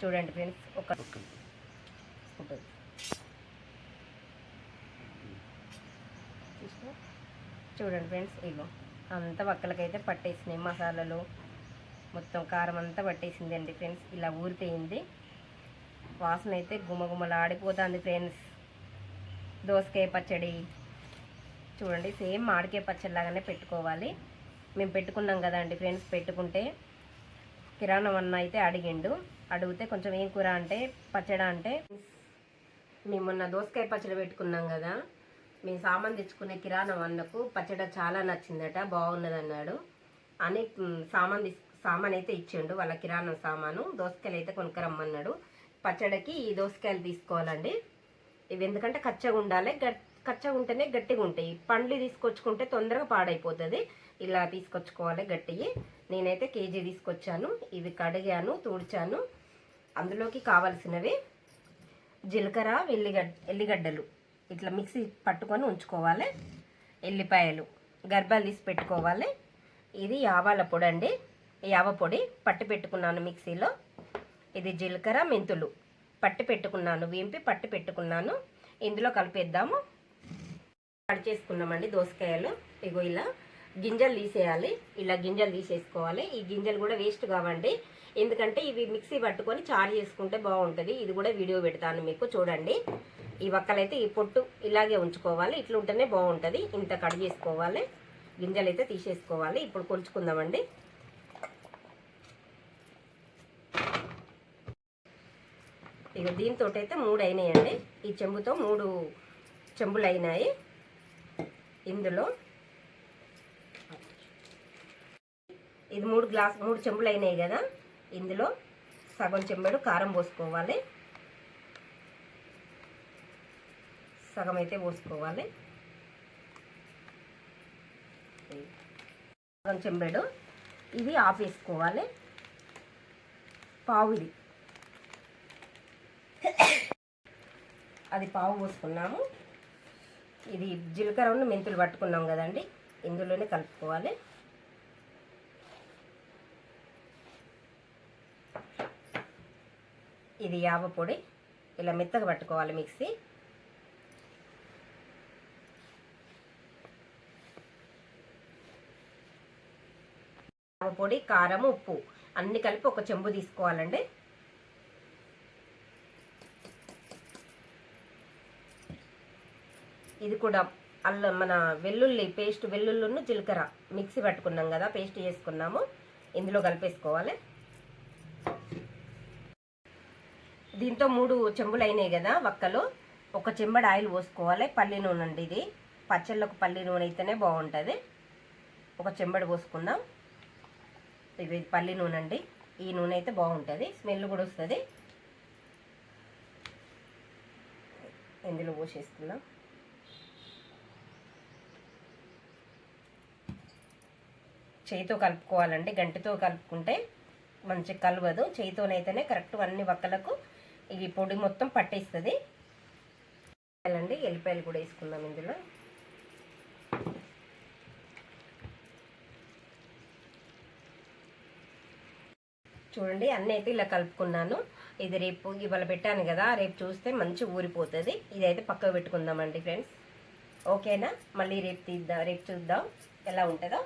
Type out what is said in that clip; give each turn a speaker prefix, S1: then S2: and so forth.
S1: చూడండి ఫ్రెండ్స్, ఒక ఉంటుంది చూడండి ఫ్రెండ్స్. ఇగో అంతా వక్కలకైతే పట్టేసినాయి మసాలాలు, మొత్తం కారం అంతా పట్టేసింది అండి ఫ్రెండ్స్. ఇలా ఊరిపోయింది, వాసన అయితే గుమగుమలాడిపోతుంది ఫ్రెండ్స్. దోసకాయ పచ్చడి చూడండి, సేమ్ మామిడికాయ పచ్చడి లాగానే పెట్టుకోవాలి. మేము పెట్టుకున్నాం కదా అండి ఫ్రెండ్స్. పెట్టుకుంటే కిరాణం అన్న అయితే అడిగితే కొంచెం ఏం కూర అంటే పచ్చడి అంటే, మేము మొన్న దోసకాయ పచ్చడి పెట్టుకున్నాం కదా, మేము సామాన్ తెచ్చుకునే కిరాణం అన్నకు పచ్చడి చాలా నచ్చిందట, బాగున్నది అన్నాడు అని సామాన్ అయితే ఇచ్చిండు. వాళ్ళ కిరాణం సామాను దోసకాయలు అయితే కొనుక్కరమ్మన్నాడు. పచ్చడికి ఈ దోసకాయలు తీసుకోవాలండి. ఇవి ఎందుకంటే కచ్చగా ఉండాలి, కచ్చగా ఉంటేనే గట్టిగా ఉంటాయి. పండ్లు తీసుకొచ్చుకుంటే తొందరగా పాడైపోతుంది. ఇలా తీసుకొచ్చుకోవాలి గట్టివి. నేనైతే కేజీ తీసుకొచ్చాను. ఇవి కడిగాను, తుడిచాను. అందులోకి కావాల్సినవి జీలకర్ర, ఎల్లిగడ్డలు ఇట్లా మిక్సీ పట్టుకొని ఉంచుకోవాలి. ఎల్లిపాయలు గర్భాలు తీసి పెట్టుకోవాలి. ఇది ఆవాల పొడి అండి, యావ పొడి పట్టి పెట్టుకున్నాను మిక్సీలో. ఇది జీలకర్ర, మెంతులు పట్టి పెట్టుకున్నాను, వేంపి పట్టి పెట్టుకున్నాను. ఇందులో కలిపేద్దాము. కట్ చేసుకున్నామండి దోసకాయలు. ఇగో ఇలా గింజలు తీసేయాలి. ఇలా గింజలు తీసేసుకోవాలి. ఈ గింజలు కూడా వేస్ట్ కావండి, ఎందుకంటే ఇవి మిక్సీ పట్టుకొని చారు చేసుకుంటే బాగుంటుంది. ఇది కూడా వీడియో పెడతాను మీకు చూడండి. ఈ వక్కలైతే ఈ పొట్టు ఇలాగే ఉంచుకోవాలి, ఇట్లా ఉంటేనే బాగుంటుంది. ఇంత కట్ చేసుకోవాలి, గింజలు అయితే తీసేసుకోవాలి. ఇప్పుడు కొలుచుకుందామండి. ఇక దీంతో అయితే 3 అయినాయండి. ఈ చెంబుతో 3 చెంబులు అయినాయి. ఇందులో ఇది 3 చెంబులు అయినాయి కదా, ఇందులో సగం చెంబెడు కారం పోసుకోవాలి. సగం అయితే పోసుకోవాలి. సగం చెంబెడు ఇది ఆఫ్ వేసుకోవాలి. పావు, ఇది అది పావు పోసుకున్నాము. ఇది జీలకర్ర మెంతులు పట్టుకున్నాం కదండి, ఇందులోనే కలుపుకోవాలి. ఇది యావ పొడి ఇలా మెత్తగా పట్టుకోవాలి మిక్సీ. యావ పొడి, కారం, ఉప్పు అన్ని కలిపి ఒక చెంబు తీసుకోవాలండి. ఇది కూడా మన వెల్లుల్లి పేస్ట్, వెల్లుల్లిను జీలకర్ర మిక్సీ పట్టుకున్నాం కదా, పేస్ట్ చేసుకున్నాము, ఇందులో కలిపేసుకోవాలి. దీంతో 3 చెంబులు అయినాయి కదా వక్కలు. ఒక చెంబడి ఆయిల్ పోసుకోవాలి. పల్లి నూనె అండి ఇది, పచ్చళ్ళకు పల్లి నూనె అయితేనే బాగుంటుంది. ఒక చెంబడి పోసుకుందాం. ఇది పల్లి నూనె అండి, ఈ నూనె అయితే బాగుంటుంది, స్మెల్ కూడా వస్తుంది. ఇందులో పోసేసుకుందాం. చేయితో కలుపుకోవాలండి, గంటితో కలుపుకుంటే మంచి కలవదు. చేయితోనైతేనే కరెక్ట్ అన్ని వక్కలకు ఈ పొడి మొత్తం పట్టేస్తుంది. అండి ఎల్లిపాయలు కూడా వేసుకుందాం ఇందులో. చూడండి అన్నీ అయితే ఇలా కలుపుకున్నాను. ఇది రేపు ఇవాళ పెట్టాను కదా, రేపు చూస్తే మంచి ఊరిపోతుంది. ఇదైతే పక్కకు పెట్టుకుందామండి ఫ్రెండ్స్. ఓకేనా, మళ్ళీ రేపు చూద్దాం ఎలా ఉంటుందో.